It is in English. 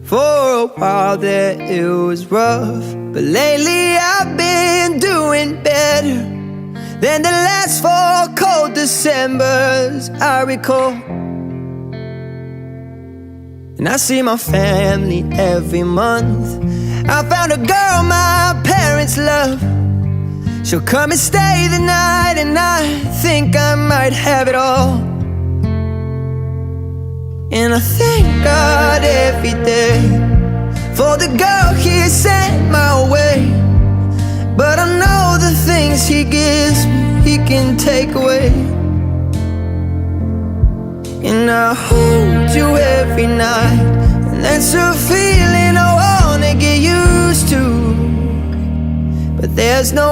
For a while there it was rough, but lately I've been doing better than the last 4 cold Decembers I recall. And I see my family every month. I found a girl my parents love. She'll come and stay the night, and I think I might have it all. And I thank God every day for the girl He sent my way. But I know the things He gives me, He can take away. And I hold you every night, and that's a feeling I wanna get used to. But there's no